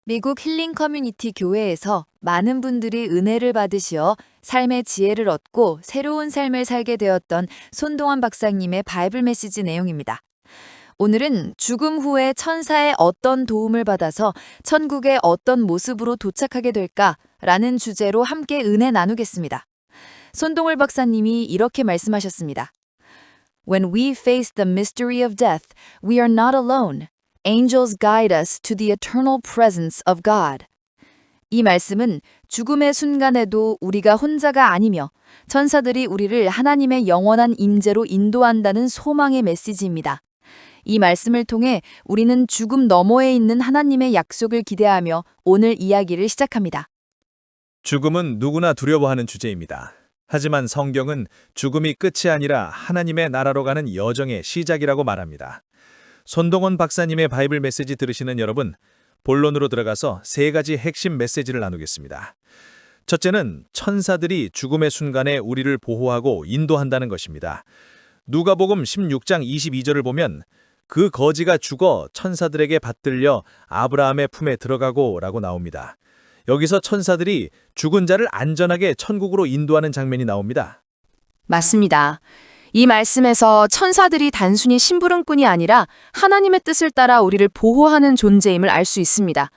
미국 힐링 커뮤니티 교회에서 많은 분들이 은혜를 받으시어 삶의 지혜를 얻고 새로운 삶을 살게 되었던 손동환 박사님의 바이블 메시지 내용입니다. 오늘은 죽음 후에 천사의 어떤 도움을 받아서 천국의 어떤 모습으로 도착하게 될까라는 주제로 함께 은혜 나누겠습니다. 손동환 박사님이 이렇게 말씀하셨습니다. When we face the mystery of death, we are not alone. Angels guide us to the eternal presence of God. 이 말씀은 죽음의 순간에도 우리가 혼자가 아니며 천사들이 우리를 하나님의 영원한 임재로 인도한다는 소망의 메시지입니다. 이 말씀을 통해 우리는 죽음 너머에 있는 하나님의 약속을 기대하며 오늘 이야기를 시작합니다. 죽음은 누구나 두려워하는 주제입니다. 하지만 성경은 죽음이 끝이 아니라 하나님의 나라로 가는 여정의 시작이라고 말합니다. 손동원 박사님의 바이블 메시지 들으시는 여러분, 본론으로 들어가서 세 가지 핵심 메시지를 나누겠습니다. 첫째는 천사들이 죽음의 순간에 우리를 보호하고 인도한다는 것입니다. 누가복음 16장 22절을 보면 그 거지가 죽어 천사들에게 받들려 아브라함의 품에 들어가고 라고 나옵니다. 여기서 천사들이 죽은 자를 안전하게 천국으로 인도하는 장면이 나옵니다. 맞습니다. 이 말씀에서 천사들이 단순히 심부름꾼이 아니라 하나님의 뜻을 따라 우리를 보호하는 존재임을 알 수 있습니다.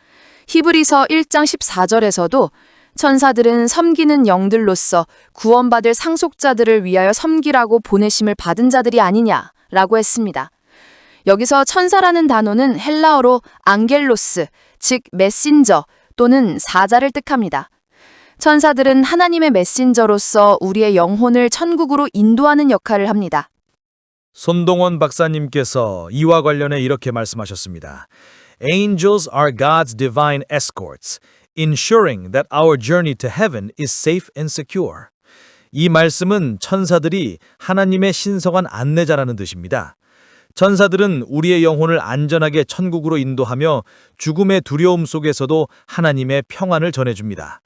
히브리서 1장 14절에서도 천사들은 섬기는 영들로서 구원받을 상속자들을 위하여 섬기라고 보내심을 받은 자들이 아니냐라고 했습니다. 여기서 천사라는 단어는 헬라어로 앙겔로스, 즉 메신저 또는 사자를 뜻합니다. 천사들은 하나님의 메신저로서 우리의 영혼을 천국으로 인도하는 역할을 합니다. 손동원 박사님께서 이와 관련해 이렇게 말씀하셨습니다. Angels are God's divine escorts, ensuring that our journey to heaven is safe and secure. 이 말씀은 천사들이 하나님의 신성한 안내자라는 뜻입니다. 천사들은 우리의 영혼을 안전하게 천국으로 인도하며 죽음의 두려움 속에서도 하나님의 평안을 전해줍니다.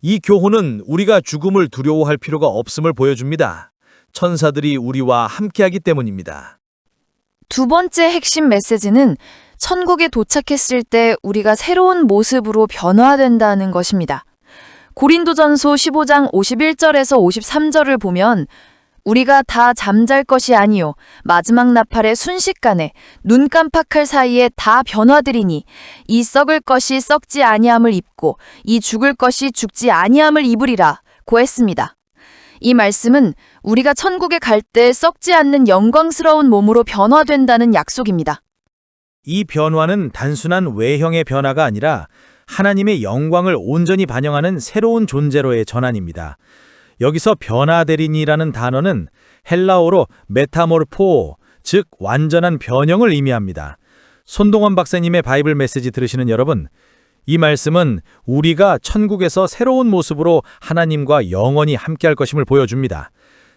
이 교훈은 우리가 죽음을 두려워할 필요가 없음을 보여줍니다. 천사들이 우리와 함께하기 때문입니다. 두 번째 핵심 메시지는 천국에 도착했을 때 우리가 새로운 모습으로 변화된다는 것입니다. 고린도전서 15장 51절에서 53절을 보면 우리가 다 잠잘 것이 아니요 마지막 나팔의 순식간에 눈 깜빡할 사이에 다 변화되리니 이 썩을 것이 썩지 아니함을 입고 이 죽을 것이 죽지 아니함을 입으리라 고 했습니다. 이 말씀은 우리가 천국에 갈 때 썩지 않는 영광스러운 몸으로 변화된다는 약속입니다. 이 변화는 단순한 외형의 변화가 아니라 하나님의 영광을 온전히 반영하는 새로운 존재로의 전환입니다. 여기서 변화되리니라는 단어는 헬라어로 메타모르포, 즉 완전한 변형을 의미합니다. 손동원 박사님의 바이블 메시지 들으시는 여러분, 이 말씀은 우리가 천국에서 새로운 모습으로 하나님과 영원히 함께할 것임을 보여줍니다.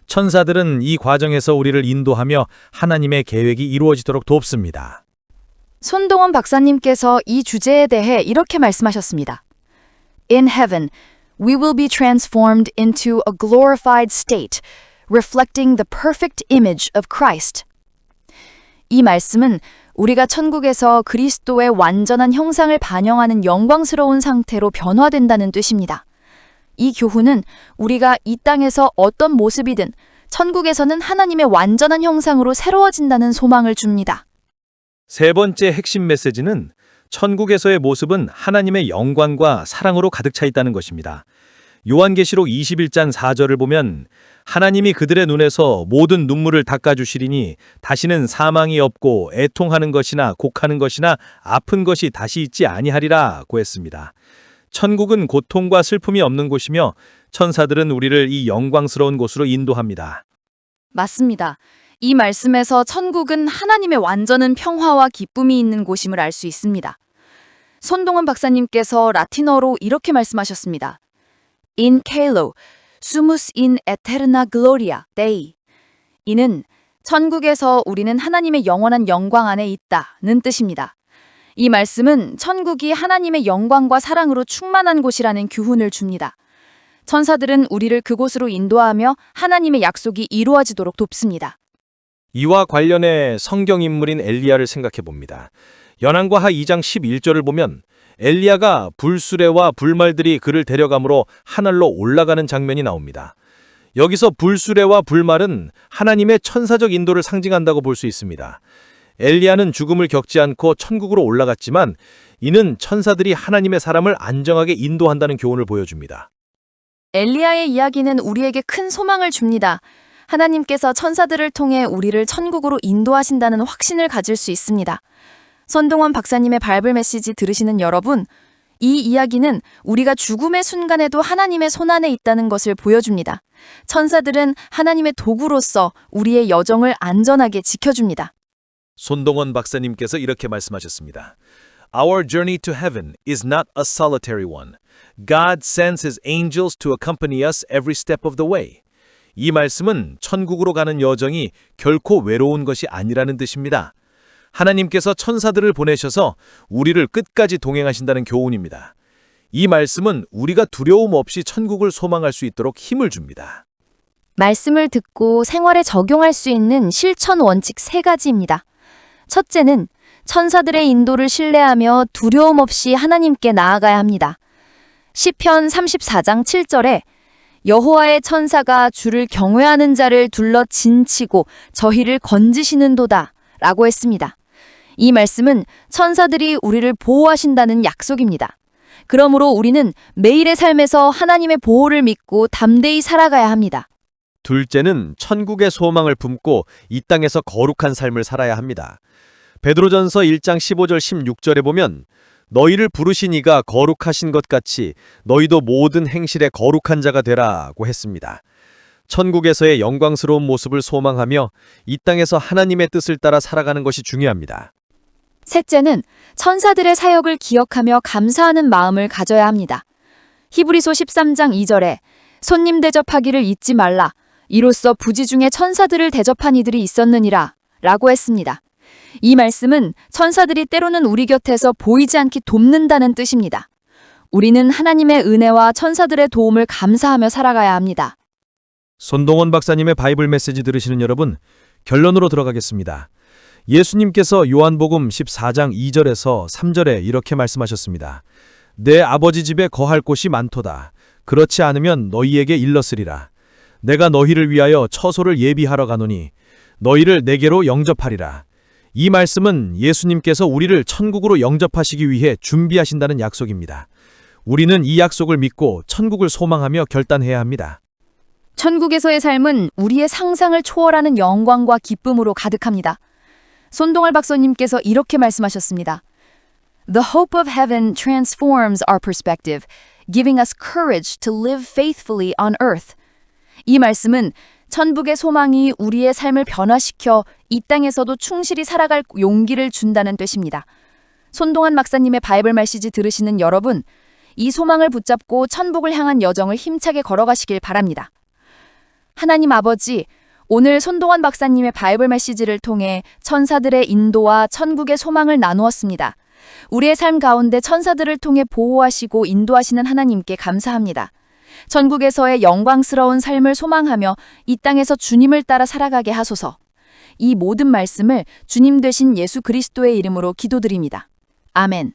천사들은 이 과정에서 우리를 인도하며 하나님의 계획이 이루어지도록 돕습니다. 손동원 박사님께서 이 주제에 대해 이렇게 말씀하셨습니다. In heaven, we will be transformed into a glorified state, reflecting the perfect image of Christ. 이 말씀은 우리가 천국에서 그리스도의 완전한 형상을 반영하는 영광스러운 상태로 변화된다는 뜻입니다. 이 교훈은 우리가 이 땅에서 어떤 모습이든 천국에서는 하나님의 완전한 형상으로 새로워진다는 소망을 줍니다. 세 번째 핵심 메시지는 천국에서의 모습은 하나님의 영광과 사랑으로 가득 차 있다는 것입니다. 요한계시록 21장 4절을 보면 하나님이 그들의 눈에서 모든 눈물을 닦아주시리니 다시는 사망이 없고 애통하는 것이나 곡하는 것이나 아픈 것이 다시 있지 아니하리라고 했습니다. 천국은 고통과 슬픔이 없는 곳이며 천사들은 우리를 이 영광스러운 곳으로 인도합니다. 맞습니다. 이 말씀에서 천국은 하나님의 완전한 평화와 기쁨이 있는 곳임을 알 수 있습니다. 손동원 박사님께서 라틴어로 이렇게 말씀하셨습니다. In caelo, sumus in eterna gloria Dei. 이는 천국에서 우리는 하나님의 영원한 영광 안에 있다는 뜻입니다. 이 말씀은 천국이 하나님의 영광과 사랑으로 충만한 곳이라는 교훈을 줍니다. 천사들은 우리를 그곳으로 인도하며 하나님의 약속이 이루어지도록 돕습니다. 이와 관련해 성경 인물인 엘리야를 생각해 봅니다. 연한과하 2장 11절을 보면 엘리야가 불수레와 불말들이 그를 데려감으로 하늘로 올라가는 장면이 나옵니다. 여기서 불수레와 불말은 하나님의 천사적 인도를 상징한다고 볼 수 있습니다. 엘리야는 죽음을 겪지 않고 천국으로 올라갔지만 이는 천사들이 하나님의 사람을 안정하게 인도한다는 교훈을 보여줍니다. 엘리야의 이야기는 우리에게 큰 소망을 줍니다. 하나님께서 천사들을 통해 우리를 천국으로 인도하신다는 확신을 가질 수 있습니다. 손동원 박사님의 바이블 메시지 들으시는 여러분, 이 이야기는 우리가 죽음의 순간에도 하나님의 손안에 있다는 것을 보여줍니다. 천사들은 하나님의 도구로서 우리의 여정을 안전하게 지켜줍니다. 손동원 박사님께서 이렇게 말씀하셨습니다. Our journey to heaven is not a solitary one. God sends His angels to accompany us every step of the way. 이 말씀은 천국으로 가는 여정이 결코 외로운 것이 아니라는 뜻입니다. 하나님께서 천사들을 보내셔서 우리를 끝까지 동행하신다는 교훈입니다. 이 말씀은 우리가 두려움 없이 천국을 소망할 수 있도록 힘을 줍니다. 말씀을 듣고 생활에 적용할 수 있는 실천 원칙 3가지입니다. 첫째는 천사들의 인도를 신뢰하며 두려움 없이 하나님께 나아가야 합니다. 시편 34장 7절에 여호와의 천사가 주를 경외하는 자를 둘러 진치고 저희를 건지시는도다 라고 했습니다. 이 말씀은 천사들이 우리를 보호하신다는 약속입니다. 그러므로 우리는 매일의 삶에서 하나님의 보호를 믿고 담대히 살아가야 합니다. 둘째는 천국의 소망을 품고 이 땅에서 거룩한 삶을 살아야 합니다. 베드로전서 1장 15절 16절에 보면 너희를 부르신 이가 거룩하신 것 같이 너희도 모든 행실에 거룩한 자가 되라고 했습니다. 천국에서의 영광스러운 모습을 소망하며 이 땅에서 하나님의 뜻을 따라 살아가는 것이 중요합니다. 셋째는 천사들의 사역을 기억하며 감사하는 마음을 가져야 합니다. 히브리서 13장 2절에 손님 대접하기를 잊지 말라. 이로써 부지 중에 천사들을 대접한 이들이 있었느니라 라고 했습니다. 이 말씀은 천사들이 때로는 우리 곁에서 보이지 않게 돕는다는 뜻입니다. 우리는 하나님의 은혜와 천사들의 도움을 감사하며 살아가야 합니다. 손동원 박사님의 바이블 메시지 들으시는 여러분, 결론으로 들어가겠습니다. 예수님께서 요한복음 14장 2절에서 3절에 이렇게 말씀하셨습니다. 내 아버지 집에 거할 곳이 많도다. 그렇지 않으면 너희에게 일렀으리라. 내가 너희를 위하여 처소를 예비하러 가노니 너희를 내게로 영접하리라. 이 말씀은 예수님께서 우리를 천국으로 영접하시기 위해 준비하신다는 약속입니다. 우리는 이 약속을 믿고 천국을 소망하며 결단해야 합니다. 천국에서의 삶은 우리의 상상을 초월하는 영광과 기쁨으로 가득합니다. 손동월 박사님께서 이렇게 말씀하셨습니다. The hope of heaven transforms our perspective, giving us courage to live faithfully on earth. 이 말씀은 천국의 소망이 우리의 삶을 변화시켜 이 땅에서도 충실히 살아갈 용기를 준다는 뜻입니다. 손동환 박사님의 바이블 메시지 들으시는 여러분, 이 소망을 붙잡고 천국을 향한 여정을 힘차게 걸어가시길 바랍니다. 하나님 아버지, 오늘 손동환 박사님의 바이블 메시지를 통해 천사들의 인도와 천국의 소망을 나누었습니다. 우리의 삶 가운데 천사들을 통해 보호하시고 인도하시는 하나님께 감사합니다. 천국에서의 영광스러운 삶을 소망하며 이 땅에서 주님을 따라 살아가게 하소서. 이 모든 말씀을 주님 되신 예수 그리스도의 이름으로 기도드립니다. 아멘.